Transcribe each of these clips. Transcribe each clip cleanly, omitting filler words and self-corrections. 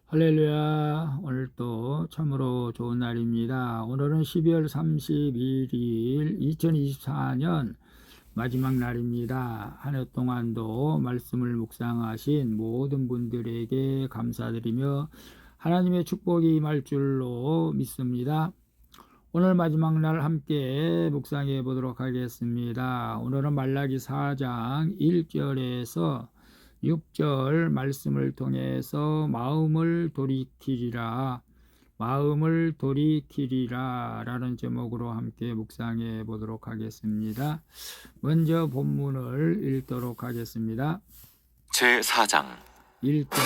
할렐루야. 오늘 또 참으로 좋은 날입니다. 오늘은 12월 31일 2024년 마지막 날입니다. 한 해 동안도 말씀을 묵상하신 모든 분들에게 감사드리며 하나님의 축복이 임할 줄로 믿습니다. 오늘 마지막 날 함께 묵상해 보도록 하겠습니다. 오늘은 말라기 4장 1절에서 6절 말씀을 통해서 마음을 돌이키리라 라는 제목으로 함께 묵상해 보도록 하겠습니다. 먼저 본문을 읽도록 하겠습니다. 제4장 1절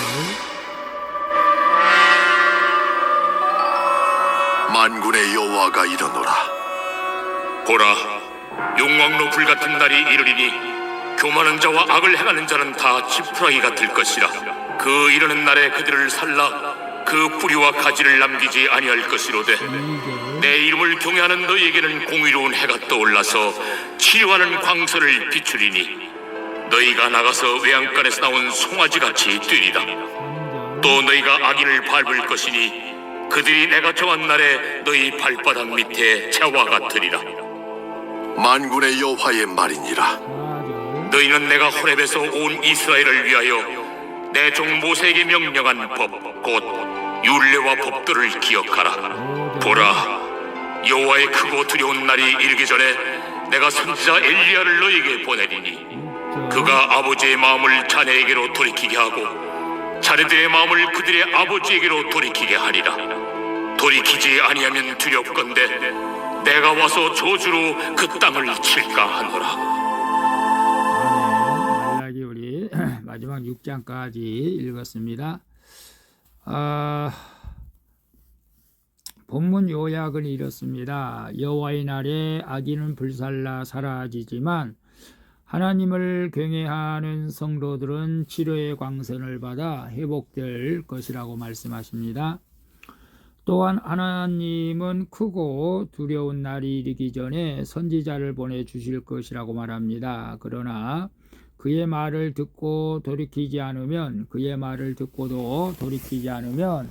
만군의 여호와가 이르노라. 보라, 용왕로 불같은 날이 이르리니 교만한 자와 악을 행하는 자는 다 지푸라기가 될 것이라. 그 이르는 날에 그들을 살라 그 뿌리와 가지를 남기지 아니할 것이로되 내 이름을 경외하는 너희에게는 공의로운 해가 떠올라서 치료하는 광선을 비추리니 너희가 나가서 외양간에서 나온 송아지같이 뛰리라. 또 너희가 악인을 밟을 것이니 그들이 내가 정한 날에 너희 발바닥 밑에 재와 같으리라. 만군의 여호와의 말이니라. 너희는 내가 호렙에서 온 이스라엘을 위하여 내 종 모세에게 명령한 법 곧 율례와 법도를 기억하라. 보라, 여호와의 크고 두려운 날이 이르기 전에 내가 선지자 엘리야를 너희에게 보내리니 그가 아버지의 마음을 자녀에게로 돌이키게 하고 자녀들의 마음을 그들의 아버지에게로 돌이키게 하리라. 돌이키지 아니하면 두렵건대 내가 와서 저주로 그 땅을 칠까 하노라. 말라기 우리 마지막 6장까지 읽었습니다. 본문 요약은 이렇습니다. 여호와의 날에 악인은 불살라 사라지지만 하나님을 경외하는 성도들은 치료의 광선을 받아 회복될 것이라고 말씀하십니다. 또한 하나님은 크고 두려운 날이 이르기 전에 선지자를 보내주실 것이라고 말합니다. 그러나 그의 말을 듣고 돌이키지 않으면, 그의 말을 듣고도 돌이키지 않으면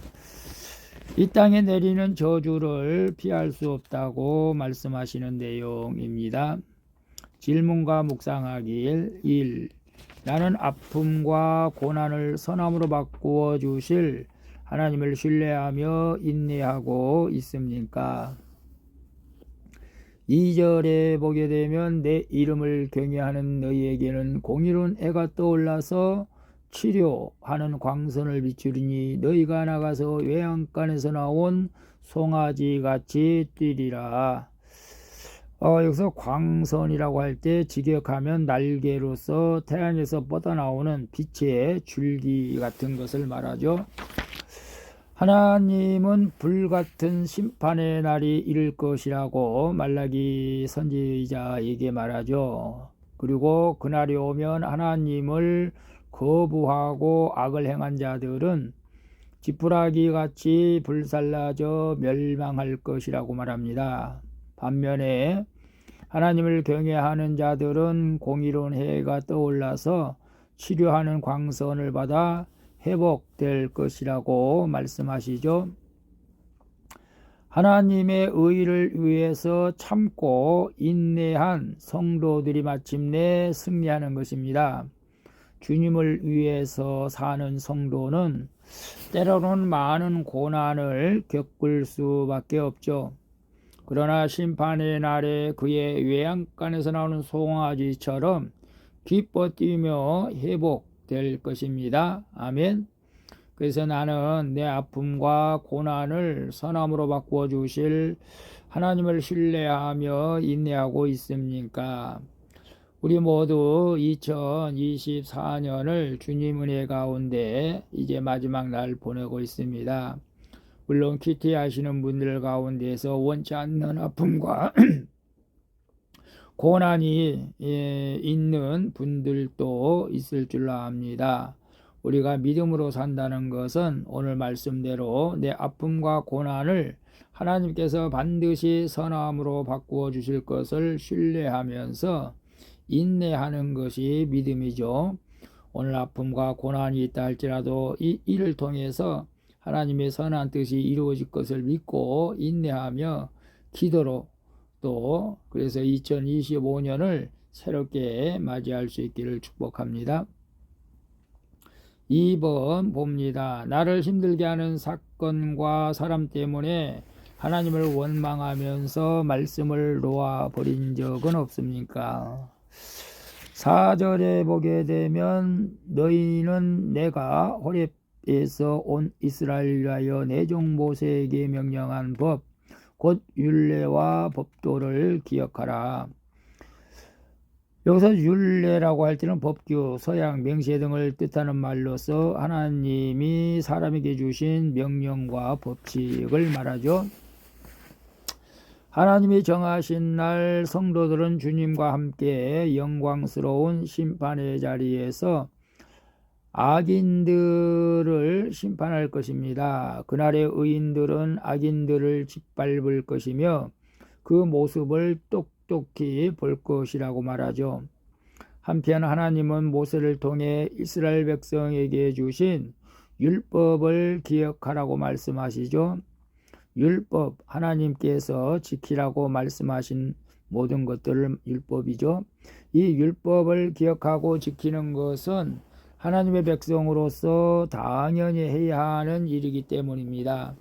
이 땅에 내리는 저주를 피할 수 없다고 말씀하시는 내용입니다. 질문과 묵상하길. 1. 나는 아픔과 고난을 선함으로 바꾸어 주실 하나님을 신뢰하며 인내하고 있습니까? 2절에 보게 되면 내 이름을 경외하는 너희에게는 공의로운 해가 떠올라서 치료하는 광선을 비추리니 너희가 나가서 외양간에서 나온 송아지같이 뛰리라. 여기서 광선이라고 할 때 직역하면 날개로서 태양에서 뻗어나오는 빛의 줄기 같은 것을 말하죠. 하나님은 불같은 심판의 날이 이를 것이라고 말라기 선지자에게 말하죠. 그리고 그날이 오면 하나님을 거부하고 악을 행한 자들은 지푸라기 같이 불살라져 멸망할 것이라고 말합니다. 반면에 하나님을 경외하는 자들은 공의로운 해가 떠올라서 치료하는 광선을 받아 회복될 것이라고 말씀하시죠. 하나님의 의를 위해서 참고 인내한 성도들이 마침내 승리하는 것입니다. 주님을 위해서 사는 성도는 때로는 많은 고난을 겪을 수밖에 없죠. 그러나 심판의 날에 그의 외양간에서 나오는 송아지처럼 기뻐 뛰며 회복될 것입니다. 아멘. 그래서 나는 내 아픔과 고난을 선함으로 바꾸어 주실 하나님을 신뢰하며 인내하고 있습니까? 우리 모두 2024년을 주님 은혜 가운데 이제 마지막 날 보내고 있습니다. 물론 큐티 하시는 분들 가운데서 원치 않는 아픔과 고난이 있는 분들도 있을 줄 압니다. 우리가 믿음으로 산다는 것은 오늘 말씀대로 내 아픔과 고난을 하나님께서 반드시 선함으로 바꾸어 주실 것을 신뢰하면서 인내하는 것이 믿음이죠. 오늘 아픔과 고난이 있다 할지라도 이를 통해서 하나님의 선한 뜻이 이루어질 것을 믿고 인내하며 기도로 또 그래서 2025년을 새롭게 맞이할 수 있기를 축복합니다. 2번 봅니다. 나를 힘들게 하는 사건과 사람 때문에 하나님을 원망하면서 말씀을 놓아버린 적은 없습니까? 4절에 보게 되면 너희는 내가 호렙에서 온 이스라엘을 위하여 내 종 모세에게 명령한 법 곧 율례와 법도를 기억하라. 여기서 율례라고 할 때는 법규, 서약, 맹세 등을 뜻하는 말로서 하나님이 사람에게 주신 명령과 법칙을 말하죠. 하나님이 정하신 날 성도들은 주님과 함께 영광스러운 심판의 자리에서 악인들을 심판할 것입니다. 그날의 의인들은 악인들을 짓밟을 것이며 그 모습을 똑똑히 볼 것이라고 말하죠. 한편 하나님은 모세를 통해 이스라엘 백성에게 주신 율법을 기억하라고 말씀하시죠. 율법, 하나님께서 지키라고 말씀하신 모든 것들을 율법이죠. 이 율법을 기억하고 지키는 것은 하나님의 백성으로서 당연히 해야 하는 일이기 때문입니다.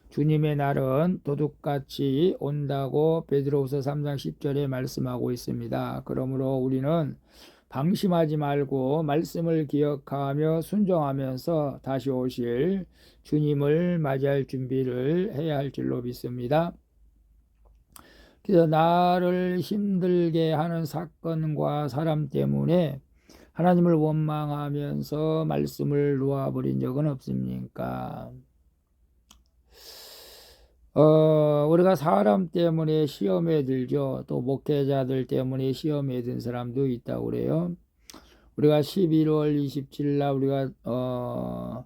주님의 날은 도둑같이 온다고 베드로후서 3장 10절에 말씀하고 있습니다. 그러므로 우리는 방심하지 말고 말씀을 기억하며 순종하면서 다시 오실 주님을 맞이할 준비를 해야 할 줄로 믿습니다. 그래서 나를 힘들게 하는 사건과 사람 때문에 하나님을 원망하면서 말씀을 놓아버린 적은 없습니까? 우리가 사람 때문에 시험에 들죠. 또 목회자들 때문에 시험에 든 사람도 있다고 그래요. 우리가 11월 27일 날 우리가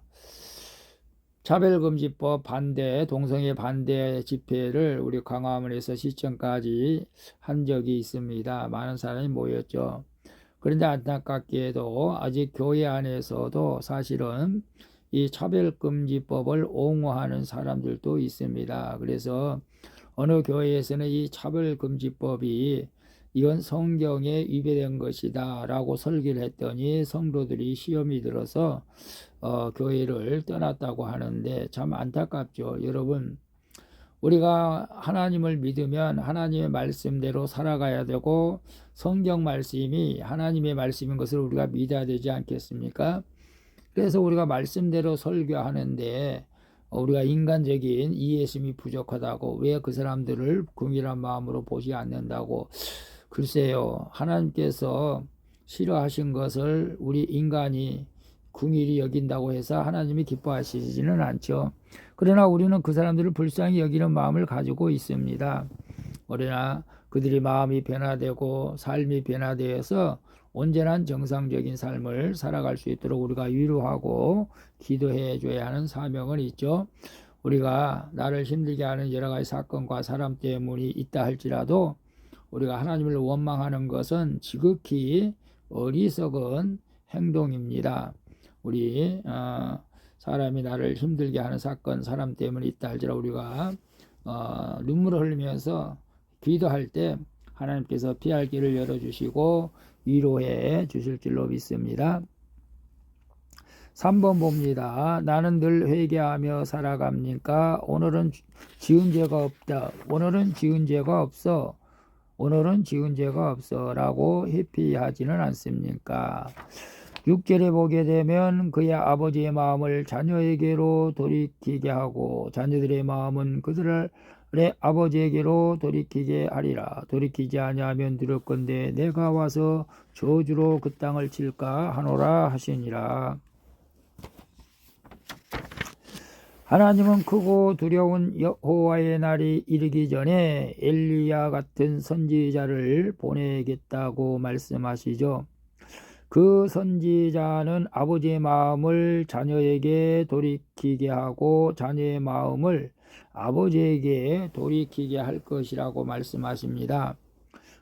차별금지법 반대, 동성애 반대 집회를 우리 광화문에서 시청까지 한 적이 있습니다. 많은 사람이 모였죠. 그런데 안타깝게도 아직 교회 안에서도 사실은 이 차별금지법을 옹호하는 사람들도 있습니다. 그래서 어느 교회에서는 이 차별금지법이 이건 성경에 위배된 것이다 라고 설교를 했더니 성도들이 시험이 들어서 교회를 떠났다고 하는데 참 안타깝죠. 여러분, 우리가 하나님을 믿으면 하나님의 말씀대로 살아가야 되고 성경 말씀이 하나님의 말씀인 것을 우리가 믿어야 되지 않겠습니까? 그래서 우리가 말씀대로 설교하는데 우리가 인간적인 이해심이 부족하다고, 왜 그 사람들을 긍휼한 마음으로 보지 않는다고. 글쎄요, 하나님께서 싫어하신 것을 우리 인간이 긍휼히 여긴다고 해서 하나님이 기뻐하시지는 않죠. 그러나 우리는 그 사람들을 불쌍히 여기는 마음을 가지고 있습니다. 그러나 그들이 마음이 변화되고 삶이 변화되어서 온전한 정상적인 삶을 살아갈 수 있도록 우리가 위로하고 기도해 줘야 하는 사명은 있죠. 우리가 나를 힘들게 하는 여러 가지 사건과 사람 때문이 있다 할지라도 우리가 하나님을 원망하는 것은 지극히 어리석은 행동입니다. 우리 사람이 나를 힘들게 하는 사건, 사람 때문에 있다 할지라도 우리가 눈물을 흘리면서 기도할 때 하나님께서 피할 길을 열어주시고 위로해 주실 줄로 믿습니다. 3번 봅니다. 나는 늘 회개하며 살아갑니까? 오늘은 지은 죄가 없다. 오늘은 지은 죄가 없어. 오늘은 지은 죄가 없어 라고 회피하지는 않습니까? 6절에 보게 되면 그의 아버지의 마음을 자녀에게로 돌이키게 하고 자녀들의 마음은 그들의 아버지에게로 돌이키게 하리라. 돌이키지 아니하면 두렵건대 내가 와서 저주로 그 땅을 칠까 하노라 하시니라. 하나님은 크고 두려운 여호와의 날이 이르기 전에 엘리야 같은 선지자를 보내겠다고 말씀하시죠. 그 선지자는 아버지의 마음을 자녀에게 돌이키게 하고 자녀의 마음을 아버지에게 돌이키게 할 것이라고 말씀하십니다.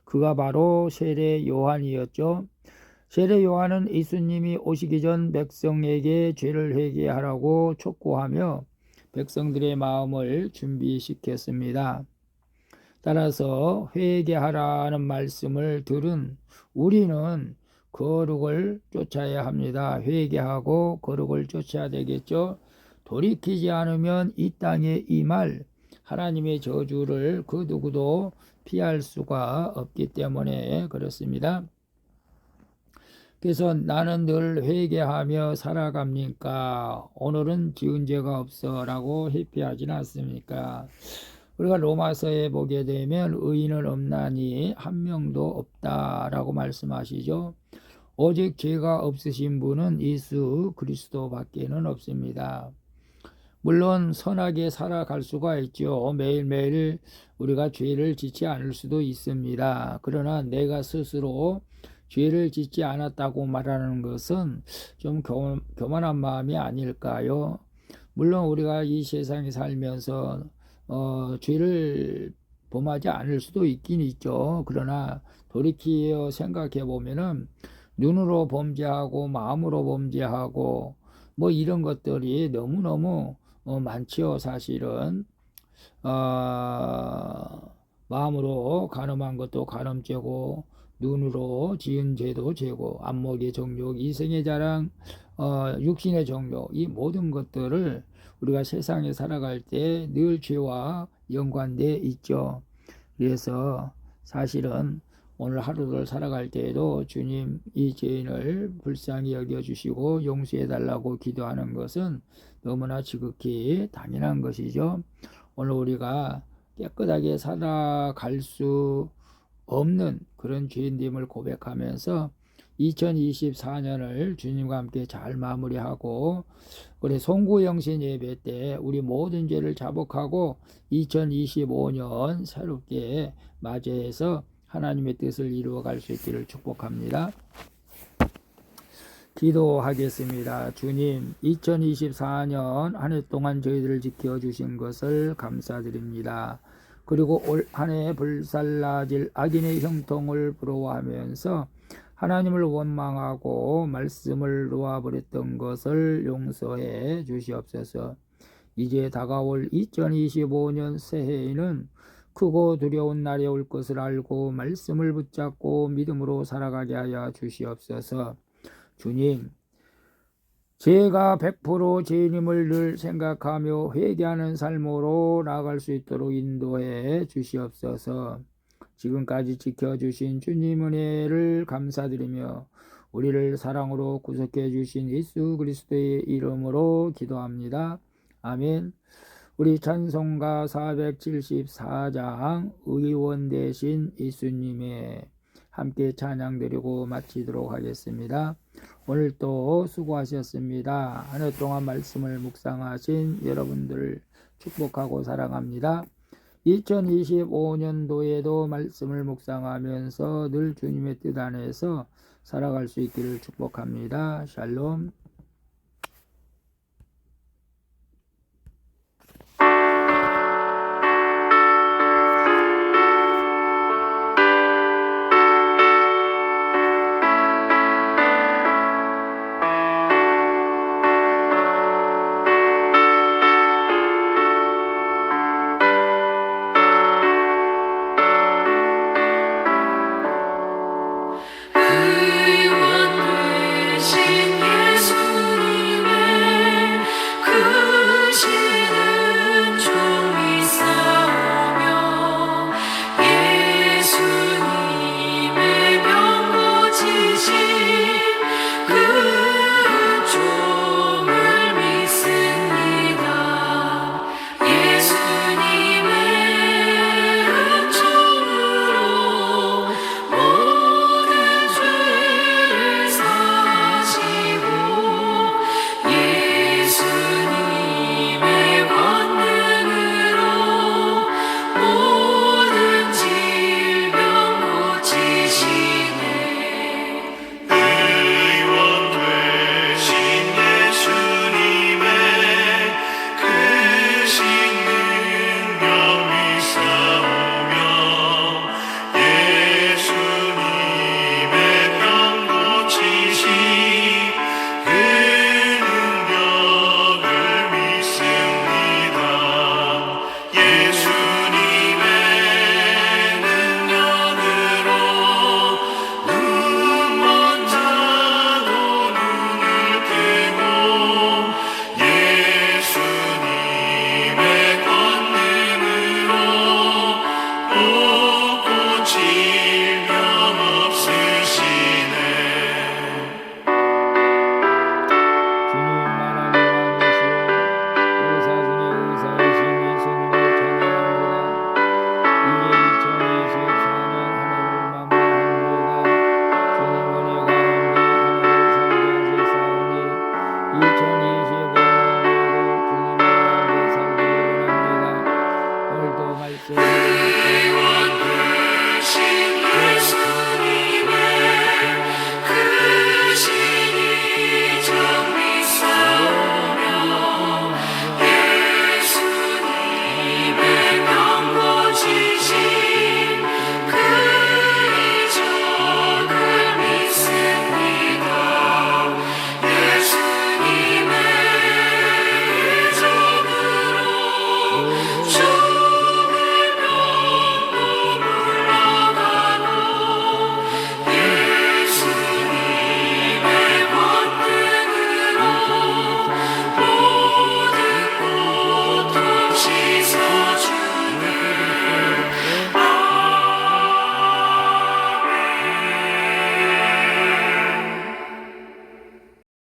그가 바로 세례 요한이었죠. 세례 요한은 예수님이 오시기 전 백성에게 죄를 회개하라고 촉구하며 백성들의 마음을 준비시켰습니다. 따라서 회개하라는 말씀을 들은 우리는 거룩을 쫓아야 합니다. 회개하고 거룩을 쫓아야 되겠죠. 돌이키지 않으면 이 땅에 임할 하나님의 저주를 그 누구도 피할 수가 없기 때문에 그렇습니다. 그래서 나는 늘 회개하며 살아갑니까? 오늘은 지은 죄가 없어 라고 회피하지는 않습니까? 우리가 로마서에 보게 되면 의인은 없나니 한 명도 없다라고 말씀하시죠. 오직 죄가 없으신 분은 예수 그리스도밖에는 없습니다. 물론 선하게 살아갈 수가 있죠. 매일매일 우리가 죄를 짓지 않을 수도 있습니다. 그러나 내가 스스로 죄를 짓지 않았다고 말하는 것은 좀 교만한 마음이 아닐까요? 물론 우리가 이 세상에 살면서 죄를 범하지 않을 수도 있긴 있죠. 그러나 돌이켜 생각해 보면은 눈으로 범죄하고 마음으로 범죄하고 뭐 이런 것들이 너무너무 많지요. 사실은 마음으로 간음한 것도 간음죄고 눈으로 지은 죄도 죄고 안목의 정욕, 이생의 자랑, 육신의 정욕, 이 모든 것들을 우리가 세상에 살아갈 때 늘 죄와 연관돼 있죠. 그래서 사실은 오늘 하루를 살아갈 때에도 주님 이 죄인을 불쌍히 여겨주시고 용서해달라고 기도하는 것은 너무나 지극히 당연한 것이죠. 오늘 우리가 깨끗하게 살아갈 수 없는 그런 죄인됨을 고백하면서 2024년을 주님과 함께 잘 마무리하고 우리 송구영신 예배 때 우리 모든 죄를 자복하고 2025년 새롭게 맞이해서 하나님의 뜻을 이루어갈 수 있기를 축복합니다. 기도하겠습니다. 주님, 2024년 한 해 동안 저희들을 지켜주신 것을 감사드립니다. 그리고 올 한 해 불살라질 악인의 형통을 부러워하면서 하나님을 원망하고 말씀을 놓아버렸던 것을 용서해 주시옵소서. 이제 다가올 2025년 새해에는 크고 두려운 날이 올 것을 알고 말씀을 붙잡고 믿음으로 살아가게 하여 주시옵소서. 주님, 제가 100% 죄인임을 늘 생각하며 회개하는 삶으로 나아갈 수 있도록 인도해 주시옵소서. 지금까지 지켜주신 주님 은혜를 감사드리며 우리를 사랑으로 구속해 주신 예수 그리스도의 이름으로 기도합니다. 아멘. 우리 찬송가 474장 의원 되신 예수님의 함께 찬양드리고 마치도록 하겠습니다. 오늘도 수고하셨습니다. 한 해 동안 말씀을 묵상하신 여러분들을 축복하고 사랑합니다. 2025년도에도 말씀을 묵상하면서 늘 주님의 뜻 안에서 살아갈 수 있기를 축복합니다. 샬롬.